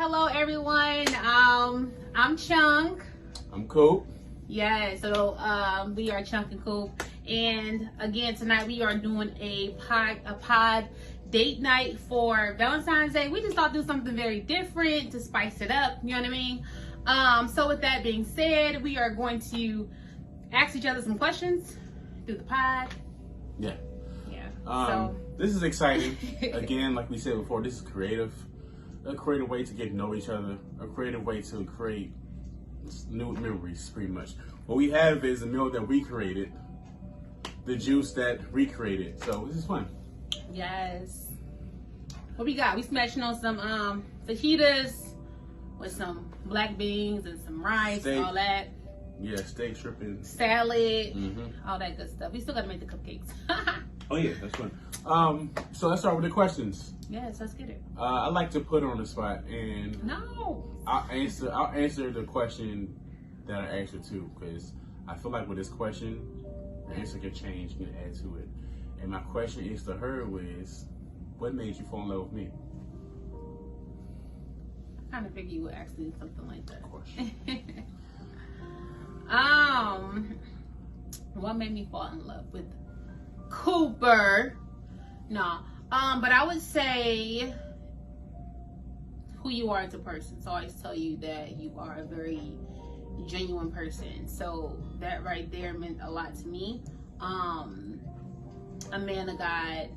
hello everyone. I'm Chunk. I'm Coop. Yeah, so we are Chunk and Coop, and again tonight we are doing a pod date night for Valentine's Day. We just thought to do something very different to spice it up. You know what I mean? So with that being said, we are going to ask each other some questions through the pod. Yeah. So this is exciting. Again, like we said before, this is creative. A creative way to get to know each other. A creative way to create new memories, pretty much. What we have is a meal that we created, the juice that we created. So this is fun. Yes. What we got? We smashing on some fajitas with some black beans and some rice, Steak. all that. Yeah, steak, tripping, Salad, all that good stuff. We still gotta make the cupcakes. Oh yeah, that's fun. So let's start with the questions. Yes, let's get it. I like to put her on the spot, and No. I'll answer the question that I asked her too, because I feel like with this question, the answer can change, you can add to it. And my question is to her was, what made you fall in love with me? I kind of figured you would ask me something like that. Of course. What made me fall in love with Cooper? No. But I would say who you are as a person. So I always tell you that you are a very genuine person. So that right there meant a lot to me. A man of God,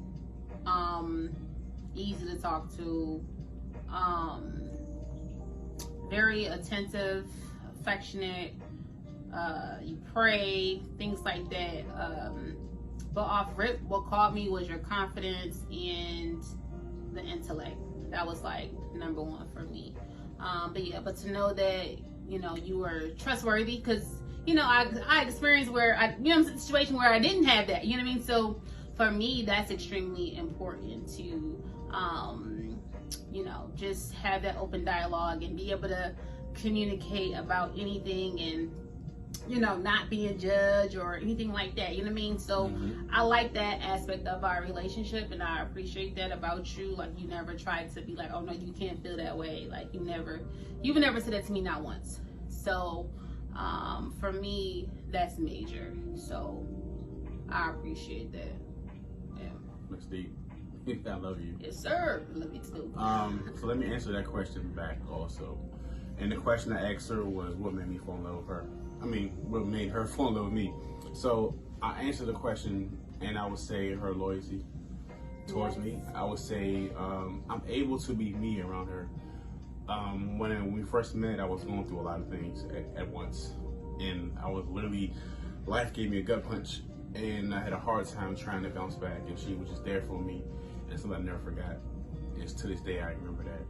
easy to talk to, very attentive, affectionate, you pray, things like that. But off rip, what caught me was your confidence and the intellect. That was like number one for me. But to know that, you were trustworthy, because, I experienced where a situation where I didn't have that, you know what I mean? So for me, that's extremely important to, just have that open dialogue and be able to communicate about anything and, not being judged or anything like that, you know what I mean? So I like that aspect of our relationship, and I appreciate that about you. Like, you never tried to be like, oh no, you can't feel that way. Like, you've never said that to me, not once. So for me, that's major. So I appreciate that. Yeah. That's deep. I love you. Yes, sir. Love you too. So let me answer that question back also. And the question I asked her was, what made me fall in love with her? What made her fall in love with me? So I answered the question, and I would say her loyalty towards me. I would say I'm able to be me around her. When we first met, I was going through a lot of things at once. And I was literally, life gave me a gut punch, and I had a hard time trying to bounce back, and she was just there for me. And something I never forgot. And to this day, I remember that.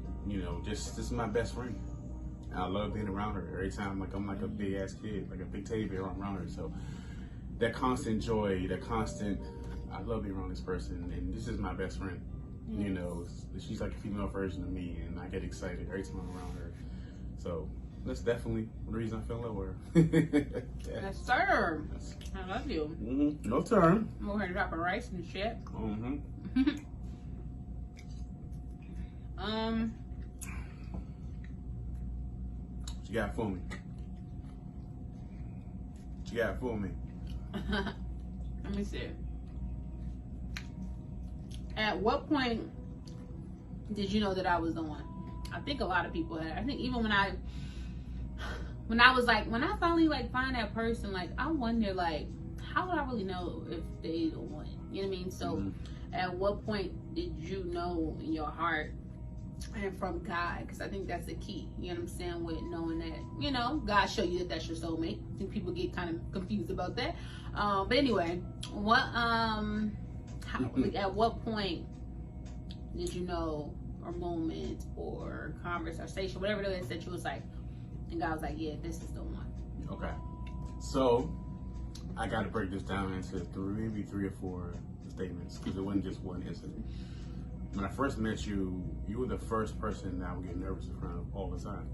This is my best friend. I love being around her. Every time, I'm like a big ass kid, like a big teddy bear around her. So that constant joy, I love being around this person, and this is my best friend. Yes. She's like a female version of me, and I get excited every time I'm around her. So that's definitely the reason I fell in love with her. Yes, sir. I love you. No turn. I'm over here dropping rice and shit. What you got for me? Let me see. At what point did you know that I was the one? I think a lot of people had. I think even when I finally find that person, I wonder how would I really know if they the one? You know what I mean? So at what point did you know in your heart and from God? Because I think that's the key. You know what I'm saying? With knowing that, God show you that that's your soulmate. I think people get kind of confused about that. But anyway, at what point did you know, or moment, or conversation, whatever it is that you was like, and God was like, yeah, this is the one. Okay. So I got to break this down into maybe 3 or 4 statements, because it wasn't just one incident. When I first met you, you were the first person that I would get nervous in front of all the time.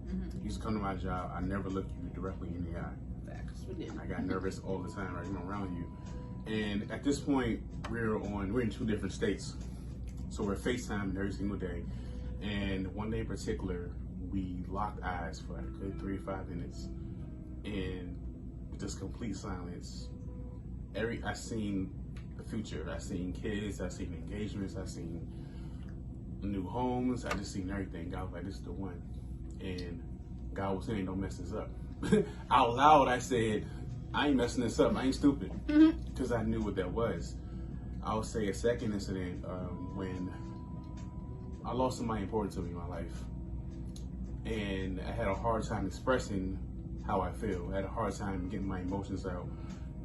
You used to come to my job, I never looked you directly in the eye. Facts. I got nervous all the time, right, around you. And at this point, we're in 2 different states. So we're FaceTiming every single day. And one day in particular, we locked eyes for like a good 3 to 5 minutes, and just complete silence. I seen the future. I seen kids. I seen engagements. I seen new homes. I just seen everything. God was like, "This is the one," and God was saying, "Don't mess this up." Out loud, I said, "I ain't messing this up. I ain't stupid," because I knew what that was. I would say a second incident when I lost somebody important to me in my life, and I had a hard time expressing how I feel. I had a hard time getting my emotions out.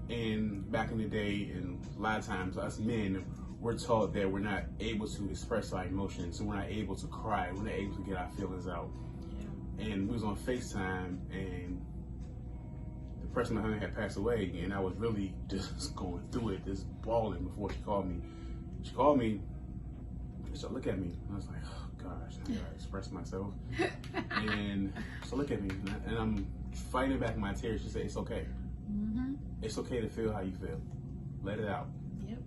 And back in the day, and a lot of times, us men, we're taught that we're not able to express our emotions, and we're not able to cry, we're not able to get our feelings out. And we was on FaceTime, and the person behind me had passed away, and I was really just going through it, just bawling before she called me. She called me, and she looked at me, and I was like, oh gosh, I gotta express myself. And so look at me, and I'm fighting back my tears. She said, it's okay. It's okay to feel how you feel. Let it out. Yep.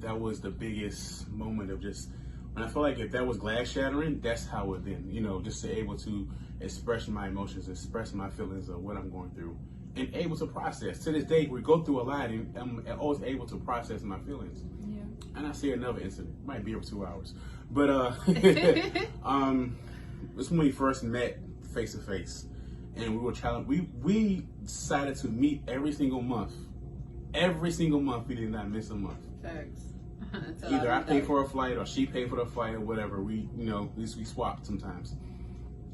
That was the biggest moment of just, when I feel like if that was glass shattering, that's how it then, just to able to express my emotions, express my feelings of what I'm going through, and able to process. To this day, we go through a lot, and I'm always able to process my feelings. Yeah. And I see another incident, might be over 2 hours, but this when we first met face to face, and we were challenged. We decided to meet every single month. Every single month, we did not miss a month. Thanks. Either I paid for a flight or she paid for the flight or whatever. We, at least we swapped sometimes.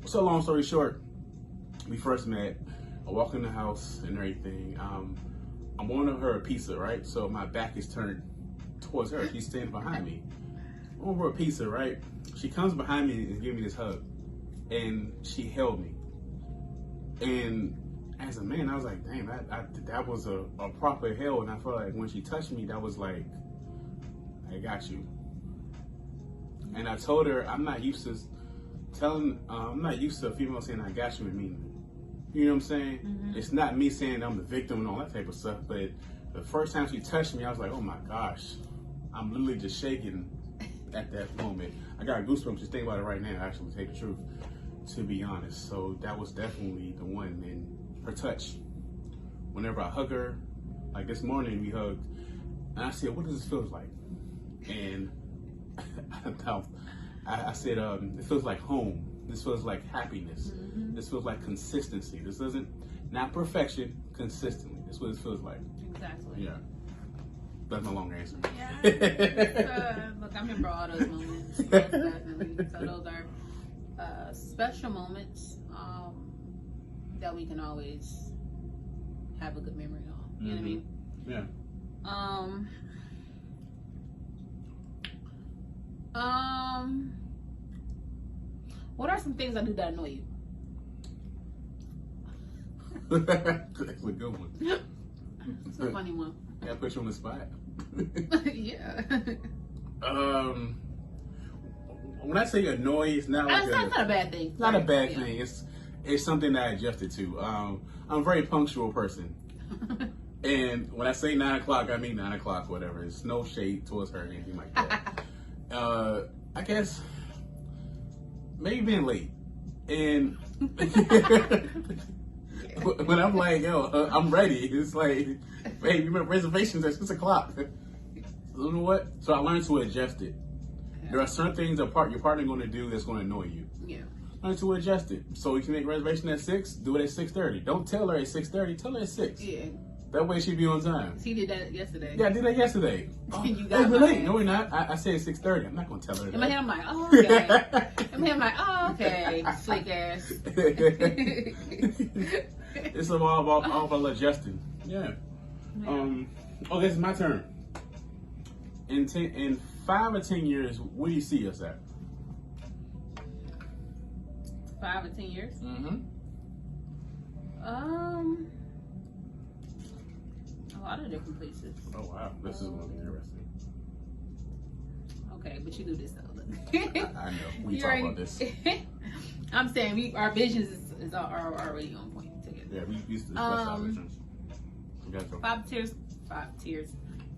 So long story short, we first met. I walk in the house and everything. I'm ordering her a pizza, right? So my back is turned towards her. She's standing behind me. I'm over a pizza, right? She comes behind me and gives me this hug, and she held me. And as a man, I was like, damn, that was a proper hell. And I felt like when she touched me, that was like, I got you. And I told her, I'm not used to a female saying I got you and meaning it. You know what I'm saying? Mm-hmm. It's not me saying I'm the victim and all that type of stuff, but the first time she touched me, I was like, oh my gosh, I'm literally just shaking at that moment. I got goosebumps just thinking about it right now, actually, to tell the truth, to be honest. So that was definitely the one. And her touch, whenever I hug her, like this morning we hugged, and I said, what does this feel like? And I said, it feels like home. This feels like happiness. Mm-hmm. This feels like consistency. This isn't, not perfection, consistently. That's what it feels like. Exactly. Yeah. That's my long answer. Yeah. Look, I remember all those moments. Most definitely. So those are special moments that we can always have a good memory on. You know what I mean? Yeah. What are some things I do that annoy you? That's a good one. It's a funny one. Yeah, I put you on the spot. Yeah. When I say annoy, it's not like it's not a bad thing. It's not a bad thing. It's something that I adjusted to. I'm a very punctual person. And when I say 9 o'clock, I mean 9 o'clock, whatever. It's no shade towards her or anything like that. I guess maybe being late. And when I'm like, yo, I'm ready. It's like, hey, you remember reservations at 6 o'clock. You know what? So I learned to adjust it. There are certain things your partner going to do that's going to annoy you. Yeah. Learn to adjust it. So you can make a reservation at 6, do it at 6:30. Don't tell her at 6:30, tell her at 6. Yeah. That way she'll be on time. She did that yesterday. Yeah, I did that yesterday. You got we're late. No, we're not. I said 6:30. I'm not going to tell her that. In my head, I'm like, oh, okay. In my head, I'm like, oh, okay. Slick ass. It's all about adjusting. Yeah. This is my turn. In 5 or 10 years, where do you see us at? 5 or 10 years? Mm-hmm. A lot of different places. Oh wow, this is going to be interesting. Okay, but you do this though. I know. We talk about this. I'm saying our visions are already on point together. Yeah, we used to discuss our visions.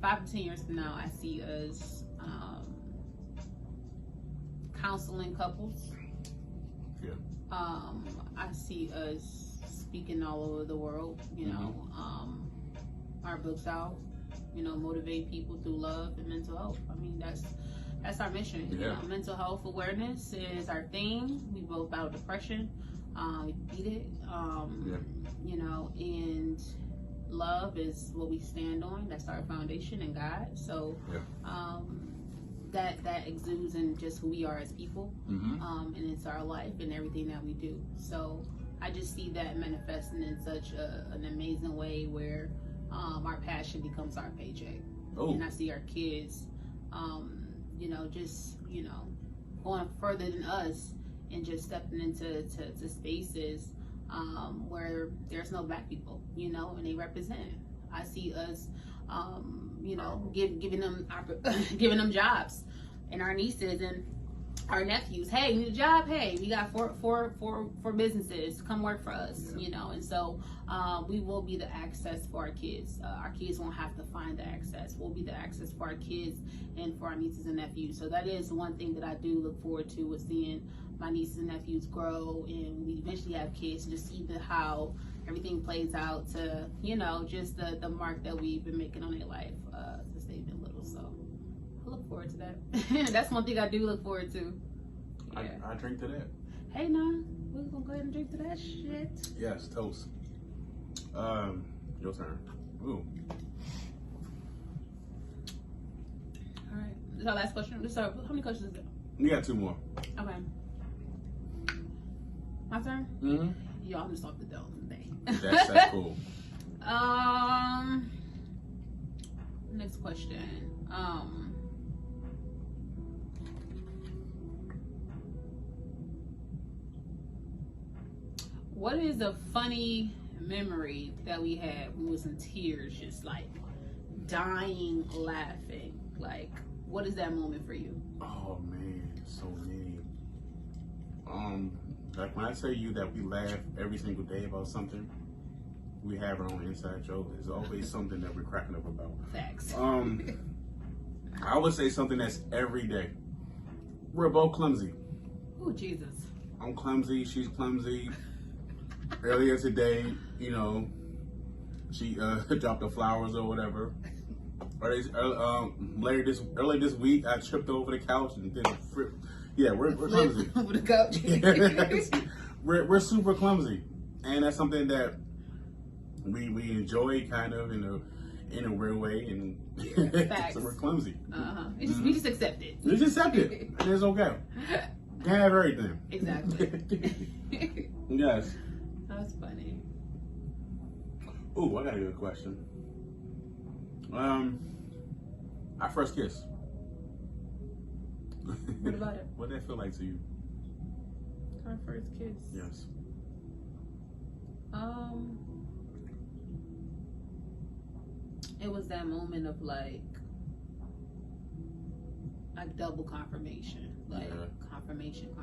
5 to 10 years from now, I see us counseling couples. Yeah. I see us speaking all over the world, you know, our books out, you know, motivate people through love and mental health. I mean, that's our mission. Yeah. You know, mental health awareness is our thing. We both battle depression. We beat it. You know, and love is what we stand on. That's our foundation in God. So that exudes in just who we are as people, and it's our life and everything that we do. So I just see that manifesting in such an amazing way where our passion becomes our paycheck. And I see our kids, you know, just, you know, going further than us and just stepping into spaces where there's no black people, you know, and they represent. I see us, you know, giving them jobs, and our nieces and our nephews. Hey, you need a job? Hey, we got four businesses. Come work for us, you know. And so we will be the access for our kids. Our kids won't have to find the access. We'll be the access for our kids and for our nieces and nephews. So that is one thing that I do look forward to, is seeing my nieces and nephews grow, and we eventually have kids, and just see how everything plays out to, you know, just the mark that we've been making on their life since they've been little. So I look forward to that. That's one thing I do look forward to. Yeah. I drink to that. Hey, nah, we're gonna go ahead and drink to that shit. Yes, toast. Your turn. Ooh. All right. This is our last question. So, how many questions is there? You got 2 more. Okay. My turn? Mm-hmm. Yo, I'm just off the dome today. That's cool. Next question. What is a funny memory that we had? We was in tears, just like dying laughing. Like, what is that moment for you? Oh man, so many. Like when I tell you that we laugh every single day about something, we have our own inside joke. There's always something that we're cracking up about. Facts. I would say something that's every day. We're both clumsy. Oh, Jesus. I'm clumsy, she's clumsy. Earlier today, you know, she dropped the flowers or whatever. Earlier this week, I tripped over the couch and did a flip. Yeah, we're clumsy. Over the couch. we're super clumsy, and that's something that we enjoy, kind of in a weird way, and so we're clumsy. We just accept it. We just accept it, and it's okay. Can't have everything. Exactly. Yes. That's funny. Ooh, I got a good question. Our first kiss. What about it? What did that feel like to you? Our first kiss. Yes. It was that moment of like double confirmation, like confirmation,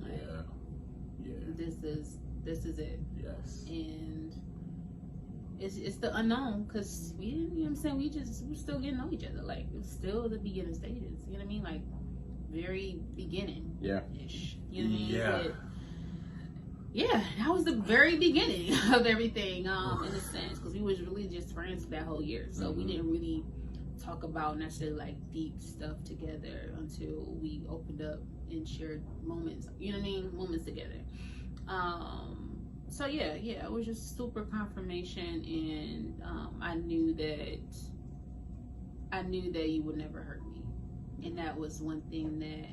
like this is it. Yes. And it's the unknown, because we didn't, you know what I'm saying, we still getting to know each other. Like, it's still the beginning stages, you know what I mean? Like, very beginning ish, you know what I mean? Yeah. But yeah, that was the very beginning of everything, in a sense, because we was really just friends for that whole year. So we didn't really talk about necessarily like deep stuff together until we opened up and shared moments, you know what I mean? Moments together. So yeah, it was just super confirmation, and I knew that you would never hurt me, and that was one thing that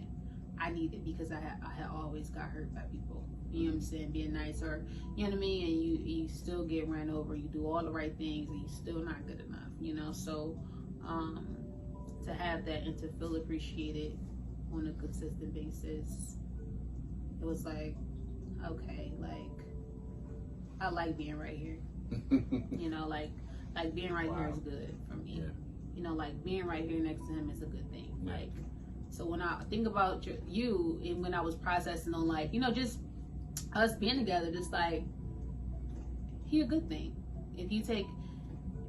I needed, because I had always got hurt by people. You know what I'm saying? Being nice, or you know what I mean, and you still get ran over. You do all the right things, and you still not good enough. You know, so to have that and to feel appreciated on a consistent basis, it was like, okay, like, I like being right here. You know, like being right here is good for me. Yeah. You know, like being right here next to him is a good thing. Yeah. Like, so when I think about you, and when I was processing on, like, you know, just us being together, just like, he a good thing. If you take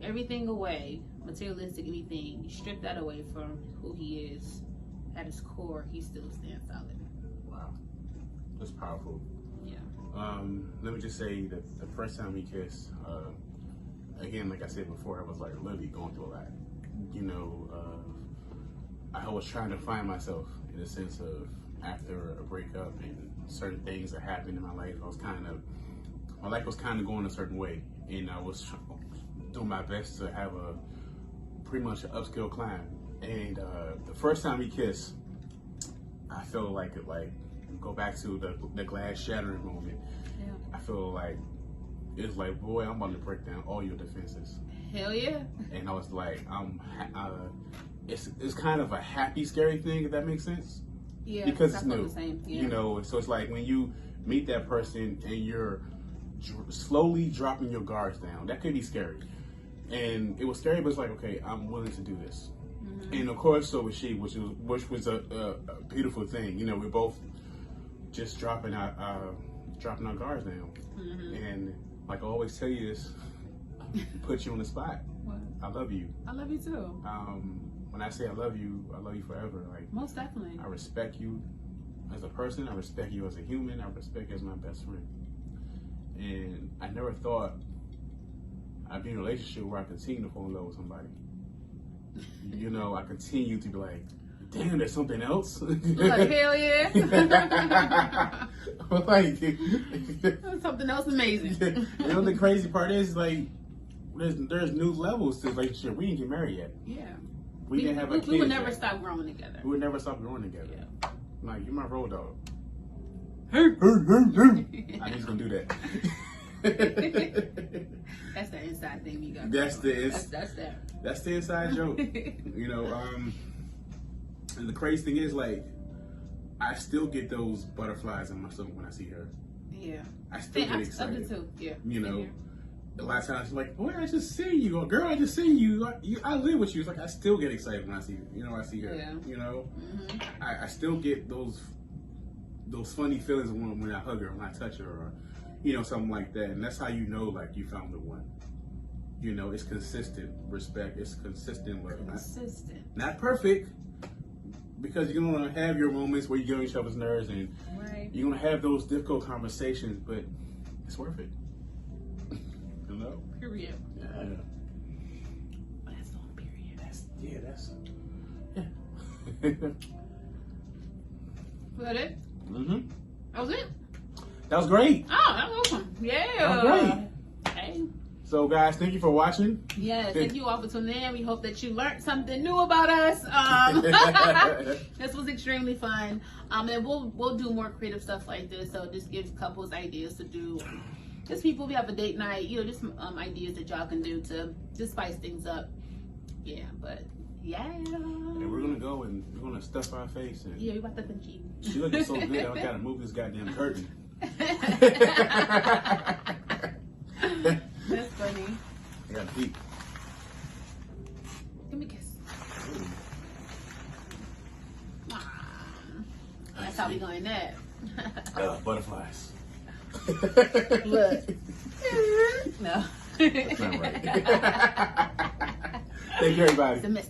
everything away, materialistic anything, you strip that away from who he is, at his core, he still stands solid. Wow, that's powerful. Yeah. Let me just say that the first time we kissed, again, like I said before, I was like literally going through a lot. You know, I was trying to find myself in a sense of after a breakup and certain things that happened in my life. My life was kind of going a certain way, and I was doing my best to have a pretty much an upskill climb. And the first time we kissed, I felt like it, like go back to the glass shattering moment. Yeah. I feel like it's like, boy, I'm about to break down all your defenses. Hell yeah. And I was like, it's kind of a happy, scary thing, if that makes sense. Yeah. Because it's I feel new. the same. Yeah. You know, so it's like when you meet that person and you're slowly dropping your guards down, that could be scary. And it was scary, but it's like, okay, I'm willing to do this. Mm-hmm. And of course, so was she, which was a beautiful thing. You know, we're both just dropping our guards down. Mm-hmm. And like I always tell you this, put you on the spot. What? I love you. I love you too. When I say I love you forever. Like, most definitely. I respect you as a person. I respect you as a human. I respect you as my best friend. And I never thought I'd be in a relationship where I continue to fall in love with somebody. You know, I continue to be like, damn, there's something else. Like, hell yeah. Like, something else amazing. You know, the crazy part is, like, there's new levels to the relationship. We didn't get married yet. Yeah. We didn't have a kid. We would never stop growing together. We would never stop growing together. Yeah. Like, you're my road dog. I He's gonna do that. That's the inside thing you got. That's the inside joke. You know, and the crazy thing is, like, I still get those butterflies in my stomach when I see her. Yeah. I still get excited. I do too. Yeah. You know, a lot of times I'm like, boy, I just see you. Or, girl, I just see you. I live with you. It's like I still get excited when I see you. You know, I see her. Yeah. You know, Mm-hmm. I still get those funny feelings when I hug her, when I touch her, or you know, something like that. And that's how you know, like, you found the one. You know, it's consistent respect. It's consistent love. Consistent. Not perfect, because you're gonna have your moments where you get on each other's nerves, and you're gonna have those difficult conversations, but it's worth it. You know? Period. Yeah. That's on period. That's. Was that it? Mm-hmm. That was it? That was great. Oh, that was awesome. Yeah. That was great. Hey. So, guys, thank you for watching. Yes, thank you all for tuning in. We hope that you learned something new about us. This was extremely fun. And we'll do more creative stuff like this. So just give couples ideas to do. Just people, we have a date night. You know, just ideas that y'all can do to just spice things up. Yeah, but yeah. And we're gonna go and we're gonna stuff our face. And yeah, we about to thank you. She looking so good. I gotta move this goddamn curtain. That's funny. I got deep. Give me a kiss. That's how we going that. Butterflies. Look. No. That's not right. Thank you, everybody. It's a mess.